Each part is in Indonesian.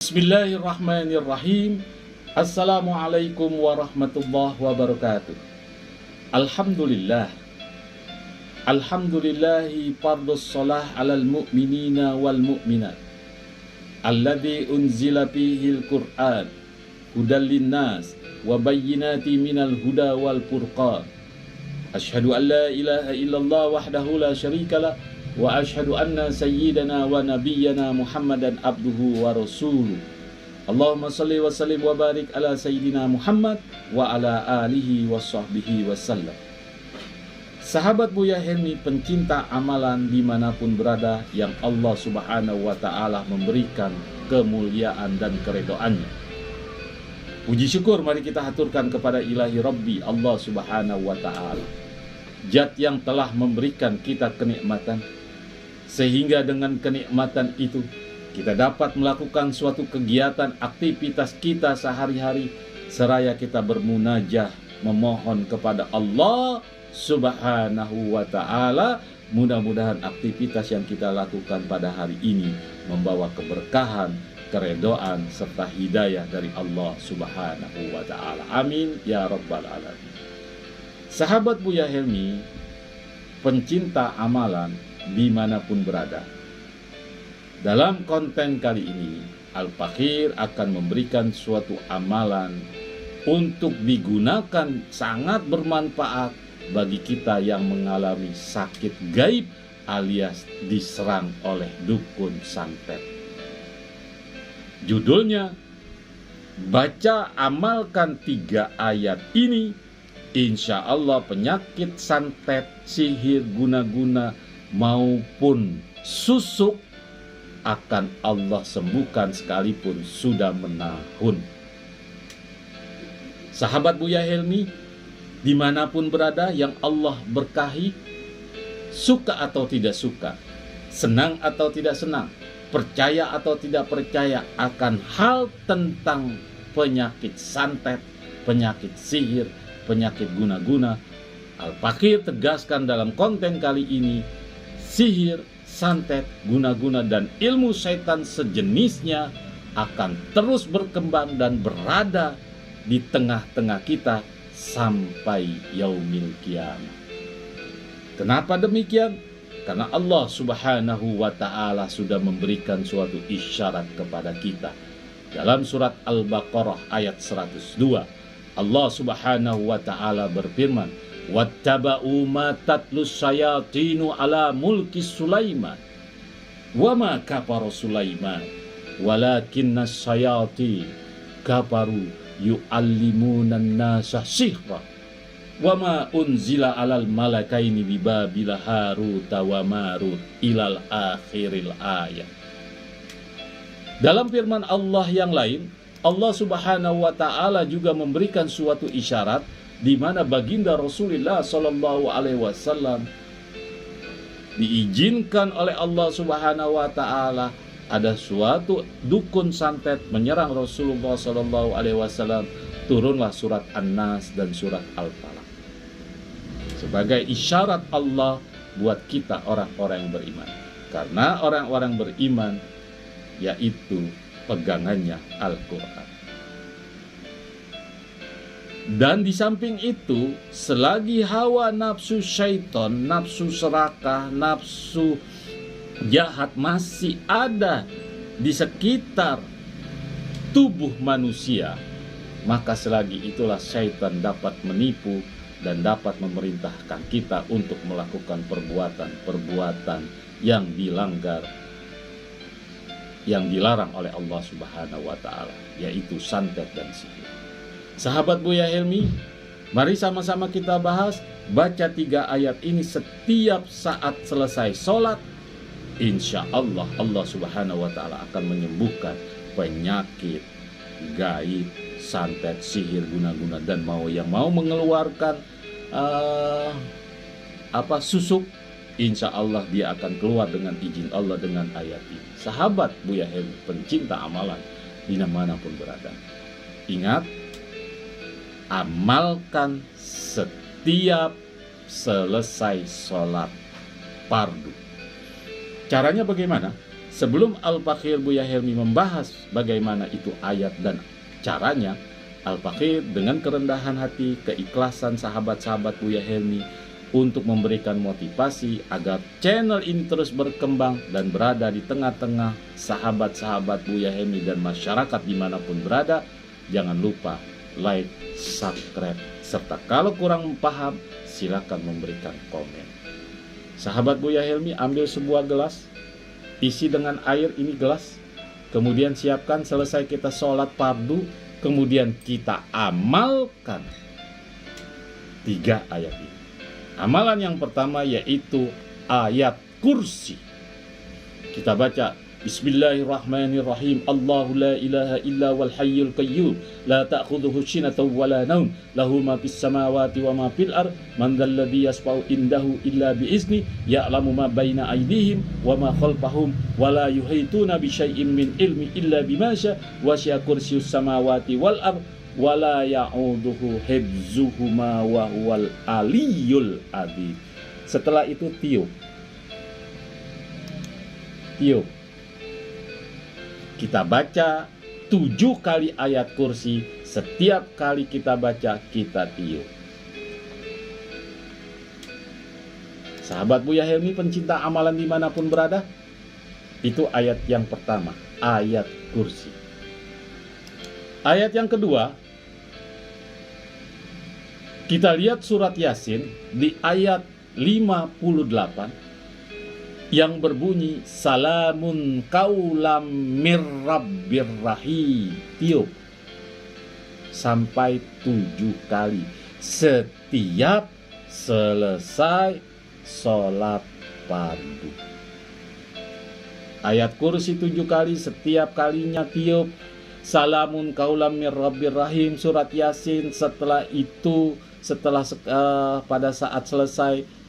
Bismillahirrahmanirrahim. Assalamualaikum warahmatullahi wabarakatuh. Alhamdulillah. Alhamdulillahi fardus shalah alal mu'minina wal mu'minat alladzi unzila fihil Qur'an hudal linnas wa bayyinati minal huda wal furqan. Asyhadu an la ilaha illallah wahdahu la syarikalah wa asyhadu anna sayyidana wa nabiyyana Muhammadan abduhu wa rasuluh. Allahumma salli wa sallim wa barik ala sayyidina Muhammad wa ala alihi wa sahbihi wasallam. Sahabat Buya Helmi, pencinta amalan dimanapun berada, yang Allah subhanahu wa ta'ala memberikan kemuliaan dan keredoannya, puji syukur mari kita haturkan kepada ilahi Rabbi Allah subhanahu wa ta'ala, Zat yang telah memberikan kita kenikmatan, sehingga dengan kenikmatan itu kita dapat melakukan suatu kegiatan aktivitas kita sehari-hari, seraya kita bermunajah memohon kepada Allah subhanahu wa ta'ala. Mudah-mudahan aktivitas yang kita lakukan pada hari ini membawa keberkahan, keredoan, serta hidayah dari Allah subhanahu wa ta'ala. Amin ya rabbal alamin. Sahabat Buya Helmi, pencinta amalan dimanapun berada, dalam konten kali ini Al-Fakir akan memberikan suatu amalan untuk digunakan sangat bermanfaat bagi kita yang mengalami sakit gaib alias diserang oleh dukun santet. Judulnya, baca amalkan 3 ayat ini, insya Allah penyakit santet, sihir, guna-guna maupun susuk akan Allah sembuhkan sekalipun sudah menahun. Sahabat Buya Helmi, dimanapun berada yang Allah berkahi, suka atau tidak suka, senang atau tidak senang, percaya atau tidak percaya akan hal tentang penyakit santet, penyakit sihir, penyakit guna-guna, Al-Fakir tegaskan dalam konten kali ini, sihir, santet, guna-guna, dan ilmu syaitan sejenisnya akan terus berkembang dan berada di tengah-tengah kita sampai yaumil qiyamah. Kenapa demikian? Karena Allah subhanahu wa ta'ala sudah memberikan suatu isyarat kepada kita. Dalam surat Al-Baqarah ayat 102, Allah subhanahu wa ta'ala berfirman, wattaba'u ma tatlus syayatinu ala mulki Sulaiman wa ma kafara Sulaiman walakinnas syayatin kafaru yu'allimunan nasa sihra wa ma unzila alal malakaini bi Babila Harut wa Marut ilal akhiril ayat. Dalam firman Allah yang lain, Allah subhanahu wa ta'ala juga memberikan suatu isyarat di mana baginda Rasulullah sallallahu alaihi wasallam diizinkan oleh Allah subhanahu wa ta'ala ada suatu dukun santet menyerang Rasulullah sallallahu alaihi wasallam. Turunlah surat An-Nas dan surat Al-Falaq sebagai isyarat Allah buat kita orang-orang yang beriman, karena orang-orang beriman yaitu pegangannya Al-Quran. Dan di samping itu, selagi hawa nafsu syaitan, nafsu serakah, nafsu jahat masih ada di sekitar tubuh manusia, maka selagi itulah syaitan dapat menipu dan dapat memerintahkan kita untuk melakukan perbuatan-perbuatan yang dilanggar, yang dilarang oleh Allah subhanahu wa ta'ala, yaitu santet dan sihir. Sahabat Buya Helmi, mari sama-sama kita bahas, baca 3 ayat ini setiap saat selesai sholat. Insya Allah, Allah subhanahu wa ta'ala akan menyembuhkan penyakit gaib, santet, sihir, guna-guna, dan yang mau mengeluarkan susuk, insya Allah dia akan keluar dengan izin Allah dengan ayat ini. Sahabat Buya Helmi, pencinta amalan dimanapun berada, ingat, amalkan setiap selesai sholat fardu. Caranya bagaimana? Sebelum Al-Fakir Buya Helmi membahas bagaimana itu ayat dan caranya, Al-Fakir dengan kerendahan hati, keikhlasan sahabat-sahabat Buya Helmi untuk memberikan motivasi agar channel ini terus berkembang dan berada di tengah-tengah sahabat-sahabat Buya Helmi dan masyarakat dimanapun berada. Jangan lupa like, subscribe, serta kalau kurang paham silakan memberikan komen. Sahabat Buya Helmi, ambil sebuah gelas, isi dengan air ini gelas, kemudian siapkan, selesai kita sholat fardu, kemudian kita amalkan 3 ayat ini. Amalan yang pertama yaitu ayat kursi. Kita baca Bismillahirrahmanirrahim. Allahu la ilaha illa wal hayyul qayyum la ta'khudhuhu sinatun wa la naum lahu ma fis samawati wa ma fil ard man dzal ladzi yashfa'u indahu illa bi izni ya'lamu ma baina aydihim wa ma khalfahum wa la yuhituna bi syai'in min ilmi illa bima syaa wa syaa kursiyyus samawati wal ard wala ya'uduhu hibzuhuma wa huwal aliyul adzim. Setelah itu tiup. Kita baca 7 kali ayat kursi. Setiap kali kita baca, kita tiup. Sahabat Buya Helmi pencinta amalan dimanapun berada, itu ayat yang pertama, ayat kursi. Ayat yang kedua, kita lihat surat Yasin di ayat 58 yang berbunyi salamun qaulam mir rabbir rahim. Tiup sampai 7 kali setiap selesai sholat fardu. Ayat kursi 7 kali, setiap kalinya tiup salamun qaulam mir rabbir rahim, surat Yasin. Setelah itu, pada saat selesai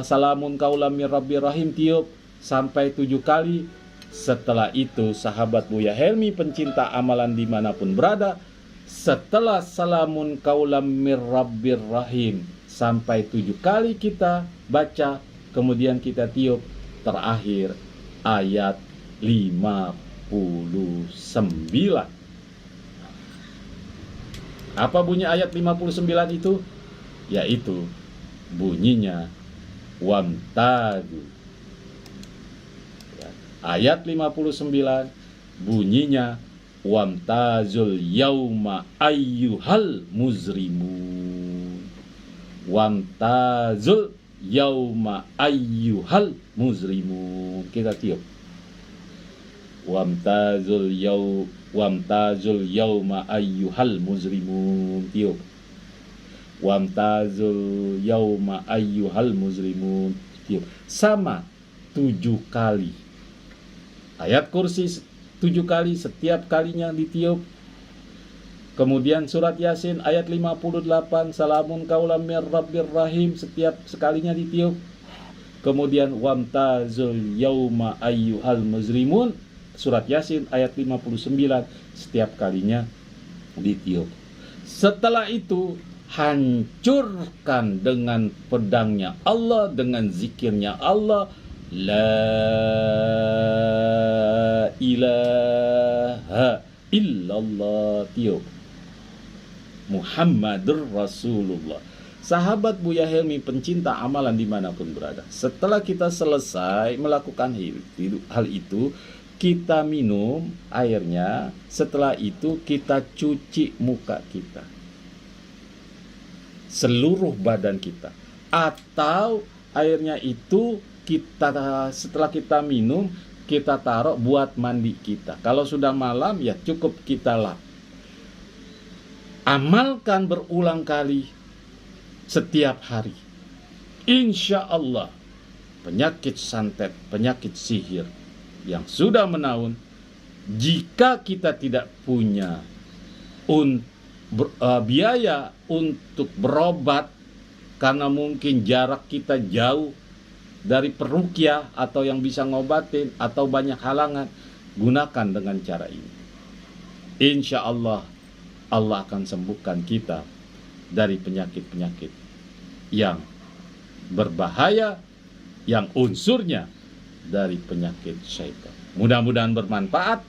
salamun qaulam mir rabbir rahim, tiup sampai 7 kali. Setelah itu sahabat Buya Helmi pencinta amalan dimanapun berada, setelah salamun qaulam mir rabbir rahim sampai 7 kali kita baca, kemudian kita tiup terakhir ayat 59. Apa bunyi ayat 59 itu? Yaitu bunyinya wamtadu. Ayat 59 bunyinya wamtazul yauma ayyuhal muzrimun. Wamtazul yauma ayyuhal muzrimun. Kita tiup. Wamtazul yauma ayyuhal muzrimun. Tiup. Wamtazul yauma ayyuhal muzrimun. Tiup. Sama 7 kali. Ayat kursi 7 kali, setiap kalinya ditiup. Kemudian surat Yasin ayat 58 salamun qaulam mir rabbir rahim, setiap sekalinya ditiup. Kemudian wamtazul yauma ayyuhal muzrimun, surat Yasin ayat 59, setiap kalinya ditiup. Setelah itu hancurkan dengan pedangnya Allah, dengan zikirnya Allah, la ilaha illallah. Tiup. Muhammadur Rasulullah. Sahabat Buya Helmi pencinta amalan dimanapun berada, setelah kita selesai melakukan hal itu, kita minum airnya. Setelah itu kita cuci muka kita, seluruh badan kita, atau airnya itu setelah kita minum, kita taruh buat mandi kita. Kalau sudah malam ya cukup kita lap. Amalkan berulang kali setiap hari. Insya Allah penyakit santet, penyakit sihir yang sudah menaun, jika kita tidak punya biaya untuk berobat, karena mungkin jarak kita jauh dari peruqyah atau yang bisa ngobatin, atau banyak halangan, gunakan dengan cara ini. Insya Allah, Allah akan sembuhkan kita dari penyakit-penyakit yang berbahaya, yang unsurnya dari penyakit syaitan. Mudah-mudahan bermanfaat.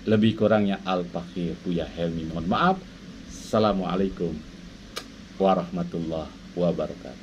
Lebih kurangnya Al-Fakir Buya Helmi mohon maaf. Assalamualaikum warahmatullahi wabarakatuh.